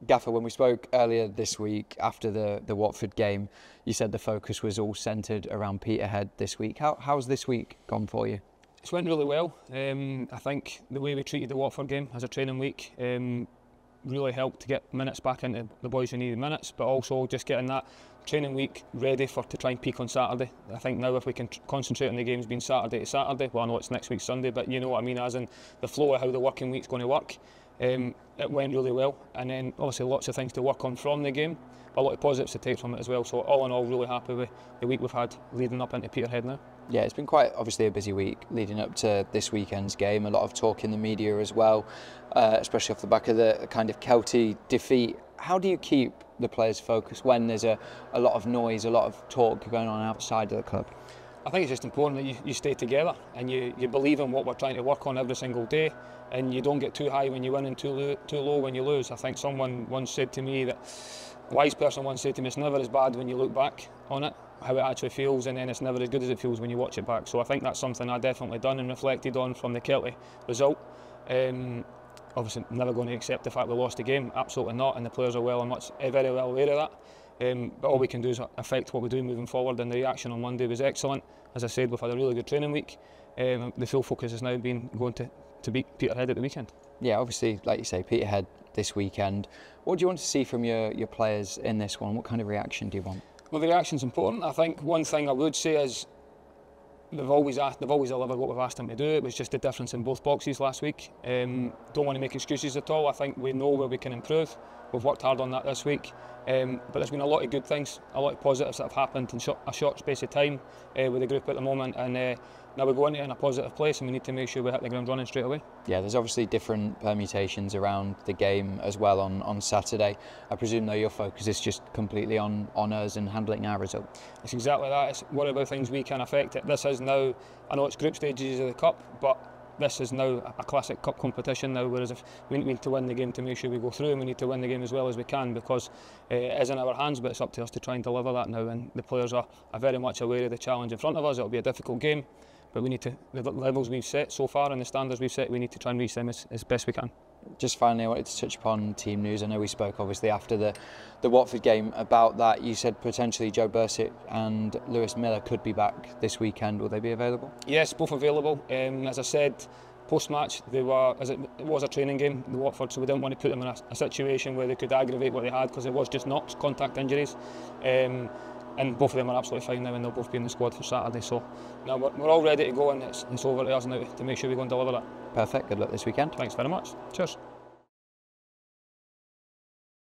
Gaffer, when we spoke earlier this week after the Watford game, you said the focus was all centred around Peterhead this week. How's this week gone for you? It's went really well. I think the way we treated the Watford game as a training week really helped to get minutes back into the boys who needed minutes, but also just getting that training week ready to try and peak on Saturday. I think now if we can concentrate on the games being Saturday to Saturday, well I know it's next week Sunday, but you know what I mean, as in the flow of how the working week's going to work. It went really well, and then obviously lots of things to work on from the game, but a lot of positives to take from it as well. So all in all, really happy with the week we've had leading up into Peterhead now. Yeah, it's been quite obviously a busy week leading up to this weekend's game. A lot of talk in the media as well, especially off the back of the kind of Kelty defeat. How do you keep the players focused when there's a lot of noise, a lot of talk going on outside of the club? I think it's just important that you stay together and you believe in what we're trying to work on every single day, and you don't get too high when you win and too low when you lose. I think someone once said to me, that a wise person once said to me, it's never as bad when you look back on it, how it actually feels, and then it's never as good as it feels when you watch it back. So I think that's something I definitely done and reflected on from the Kelty result. Obviously never going to accept the fact we lost the game, absolutely not, and the players are very well aware of that. But all we can do is affect what we do moving forward, and the reaction on Monday was excellent. As I said, we've had a really good training week. The full focus has now been going to beat Peterhead at the weekend. Yeah, obviously, like you say, Peterhead this weekend. What do you want to see from your players in this one? What kind of reaction do you want? Well, the reaction's important. I think one thing I would say is they've always delivered what we've asked them to do. It was just a difference in both boxes last week. Don't want to make excuses at all. I think we know where we can improve. We've worked hard on that this week. But there's been a lot of good things, a lot of positives that have happened in a short space of time with the group at the moment, and now we're going in a positive place, and we need to make sure we hit the ground running straight away. Yeah, there's obviously different permutations around the game as well on Saturday. I presume though your focus is just completely on us and handling our result. It's exactly that. It's what about things we can affect it. This is now, I know it's group stages of the cup, but this is now a classic cup competition now, whereas if we need to win the game to make sure we go through, and we need to win the game as well as we can, because it is in our hands, but it's up to us to try and deliver that now, and the players are very much aware of the challenge in front of us. It'll be a difficult game, but we need to, the levels we've set so far and the standards we've set, we need to try and reach them as best we can. Just finally, I wanted to touch upon team news. I know we spoke obviously after the Watford game about that. You said potentially Joe Bursitt and Lewis Miller could be back this weekend. Will they be available? Yes, both available. As I said, post-match, it was a training game, the Watford, so we didn't want to put them in a situation where they could aggravate what they had, because it was just knocks, contact injuries. And both of them are absolutely fine now, and they'll both be in the squad for Saturday. So now we're all ready to go, and it's over to us now to make sure we go and deliver that. Perfect. Good luck this weekend. Thanks very much. Cheers.